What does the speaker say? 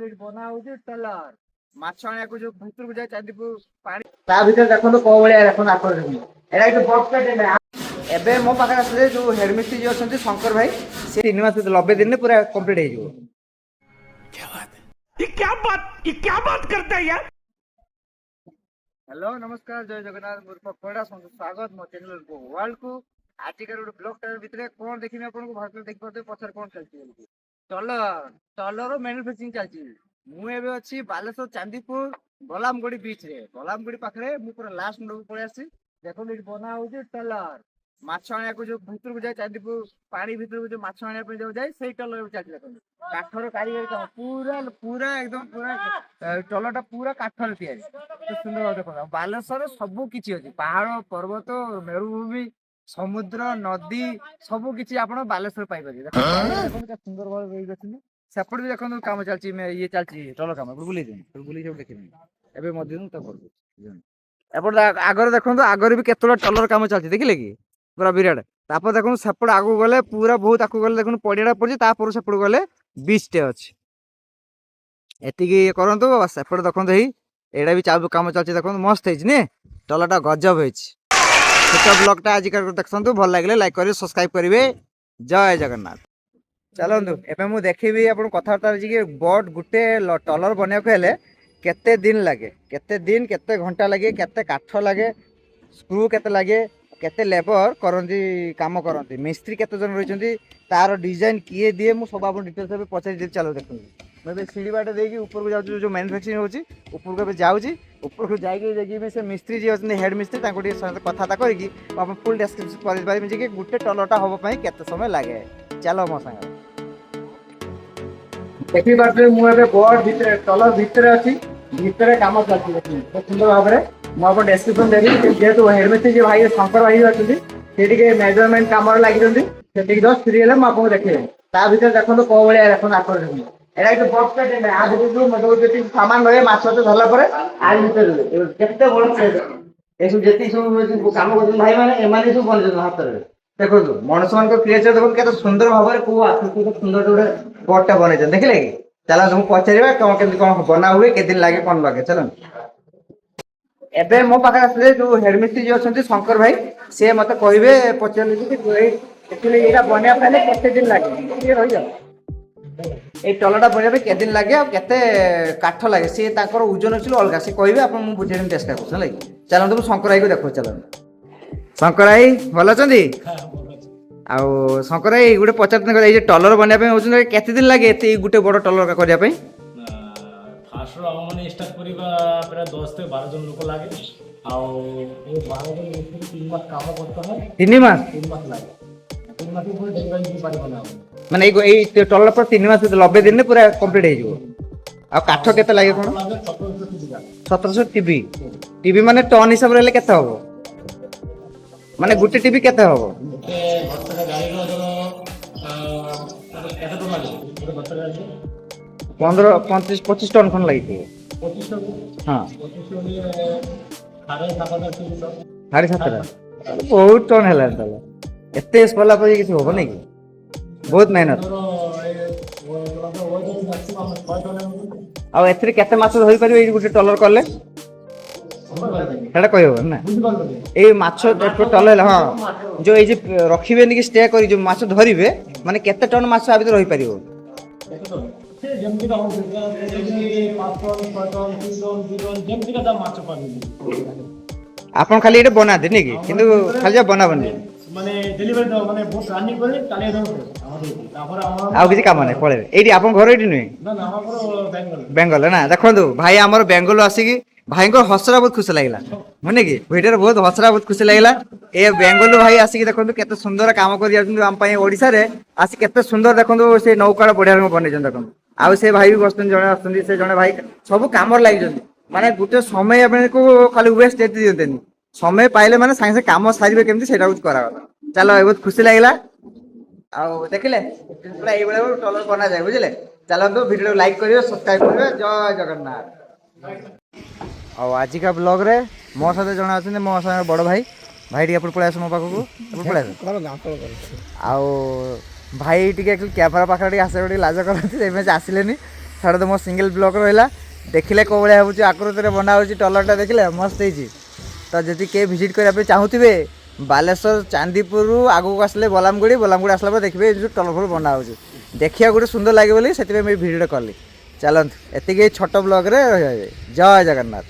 ଏଇଠି ବନା ହଉଛି ଟଲର ମାଛ ଆଣିବାକୁ ଯୋଉ ଭିତରକୁ ଯାଏ ଚାନ୍ଦିପୁର ପାଣି ତା ଭିତରେ ଦେଖନ୍ତୁ କୋଉ ଭଳିଆ ଦେଖନ୍ତୁ ଆକର୍ଷଣ ଏଇଟା ଏଇଠି ବକ୍ସ ଏବେ ମୋ ପାଖରେ ଆସିଲେ ଯୋଉ ହେଡମିସ୍ତ୍ରୀ ଯିଏ ଅଛନ୍ତି ଶଙ୍କର ଭାଇ ସେ 3 ମାସ 90 ଦିନରେ ପୁରା କମ୍ପ୍ଲିଟ ହେଇଯିବ। क्या बात करता है यार। हेलो नमस्कार जय जगन्नाथ पड़ा स्वागत मो चैनल को वर्ल्ड को आजिकार गोटे ब्लॉग टाइम भितर कौन देखिए आपको भारत देखी पारे पचार कौन चलती टलर टलर मैन्युफैक्चरिंग चलती मुझे अच्छी बालेश्वर चांदीपुर बलामगुड़ी बीच रे बलामगुड़ी पाखे मुझे पूरा लास्ट मुंड को पलि देखो ये बना हो टलर माछ आने को जो भितर को जाए चांदीपुर पानी भितर को जो माछ आने जो जाए से टलर चलती देखो काठर कारीगर काम पूरा पूरा एकदम पूरा टलर पूरा काठर तैयारी तो सुंदर भाव देखो बालेश्वर सबू किसी अच्छी पहाड़ पर्वत मेरुभूमि समुद्र नदी सबू किसी आप बालेश्वर पाइपर सुंदर भाव सेपट भी देखो कम चलती ये चलती टलर कम बुले बुले देखिए एपट आगर देखो आगर भी केत टलर कम चलती देखिले कि पूरा विराट तापर देखो सेपट आगू गले पूरा बहुत आगू गले देखो पड़िया पड़ी सेपट गले बीचटे अच्छी एतिकी करंतु सेपट देखो एटा भी चालू कम चलती देखो मस्त है टलरटा गजब है छोट ब्लॉगटा आज देखते भल लगे लाइक करेंगे सब्सक्राइब करेंगे जय जगन्नाथ चलतु एवं मुझे देखी आप कथबार्ता बोट गोटे टलर बनवाक केते दिन लगे केते घंटा लगे केते काठ लगे स्क्रू केते लगे केते लेबर करती काम करती मिस्त्री केते जन रही तार डिजाइन किए दिए मुझे सब आप डिटेल्स पचार चलो देखो मैं सीढ़ी बाटे देखिए ऊपर को जाऊँ जो मैन्युफैक्चरिंग होची ऊपर को जाऊँगी ऊपर को जाइए से मिस्त्री जी अच्छे हेड मिस्त्री कथा करके फुल डिस्क्रिप्शन कर गोटे टलरटा हाँपाई केते समय लगे चलो मो सागर देखी पारे मुझे बोर्ड भितर टलर भितर अच्छी भितर कम चलती सुंदर भाव में मुझे डेस्क्रिप्शन देवी जेहतु हेडमिस्त्री जी भाई शंकर भाई अच्छे मेजरमेंट कम लगी जस्ट फ्री है मुझे देखिए ता भर देखो कौ भाया देखो आकर्षण एटा एक बक्स आ जो सामान रहे माछ धरला पर आ केते बड़ ए सब जेती सब काम कर भाई माने एमाने सब बन हाथ रे देखो मनुष्य मान क्रिएचर देखो केते सुंदर भाव में को आकृति सुंदर गोटे बोर्डटा बन देखिले कि चलो तुम पचारे कौन केमती कौन बना हुए के दिन लगे कौन लगे चलो एबे मो पाखे आसले जो हेडमिस्त्री जी अच्छा शंकर भाई सी मत कहे पचारे यहाँ बनवा पाले केते दिन लगे रही जाओ ये टलरटा बनवा के दिन लगे आते काठ लगे सी ओजन अच्छी अलग सी कहे आप बुझे चेस्टा कर चलो तुम शंकर भाई को देखो चलो शंकर भाई भल अच्छी आउ शंकर भाई गोटे पचार टलर बनवाई केते दिन लगे गोटे बड़ टलर करने फास्ट मैंने स्टार्ट करवा 10 से 12 जन लोक लगे तीन मास माने टलर पर 3 मास 90 दिन पूरा कंप्लीट हो काठ केते लगे कौन 1700 टीवी टीवी माने टन हिसाब रे केते हो माने गुटे टीवी केते हो 15-25 टन खन लगी हाँ 7.5 बहुत टन है एत स्पला किसी हम नहीं बहुत मेहनत आउ केते माछ धरि पारे गोटे टलर कले कह ना ये माछ टलर हाँ जो ये रखिए कि स्टे कर जो माछ धरिबे माने केते टन माछ आ भीतर रही पारिबो आपन खाली ये बना दे नहीं कि खाली बना बनी माने डिलीवरी दो माने बहुत रनिंग करे काले दो तापर आउ किसी काम नहीं पळे एठी आपन घर एठी नहीं ना ना हमर बेंगल ना देखो भाई आमर बेंगल आसिकी भाई को हसरा बहुत खुशी लगे मैंने कि भिडियो बहुत हसरा बहुत खुशी लगे ए बेंगल भाई आसिक देखो केते सुंदर काम कर ओडिशा रे आसी केते सुंदर देखो से नौका बढ़िया बन देखो आउ से भाई भी बसन जड़े आसुँच से जड़े भाई सब कम लगी माने गोटे समय को खाली वेस्ट दे दिखते समय पाइले माने सागे कम सारे केमती से करा चलो बहुत खुशी लगे आउ देखिले पूरा ये टलर बना जाए बुझे चलते वीडियो लाइक करेंगे सब्सक्राइब करेंगे जय जगन्नाथ और आज का ब्लॉग रे मो साथ जन अच्छे मो साथ बड़ भाई भाई टी पलि आस मो पाखक पलि आउ भाई टी कैमरा पाखे आस लाज करते आसिले ଛାଡ଼ ତ ମୋ ସିଙ୍ଗଲ ବ୍ଲକ୍ ରହିଲା ଦେଖିଲେ କେଉଁ ଭଳିଆ ହେଉଛି ଆକୃତିରେ ବନା ହେଉଛି ଟଲରଟା ଦେଖିଲେ ମସ୍ତ ହେଇଛି। ତ ଯଦି କିଏ ଭିଜିଟ୍ କରିବା ପାଇଁ ଚାହୁଁଥିବେ ବାଲେଶ୍ୱର ଚାନ୍ଦିପୁରରୁ ଆଗକୁ ଆସିଲେ ବଲାମଗୁଡ଼ି ଆସିଲା ପରେ ଦେଖିବେ ଏ ଯେଉଁ ଟଲର ଫଲ ବନା ହେଉଛି ଦେଖିବାକୁ ଗୋଟେ ସୁନ୍ଦର ଲାଗେ ବୋଲି ସେଥିପାଇଁ ମୁଁ ଏ ଭିଡ଼ିଓଟା କଲି। ଚାଲନ୍ତୁ ଏତିକି ଛୋଟ ବ୍ଲଗ୍ରେ ରହିବେ। ଜୟ ଜଗନ୍ନାଥ।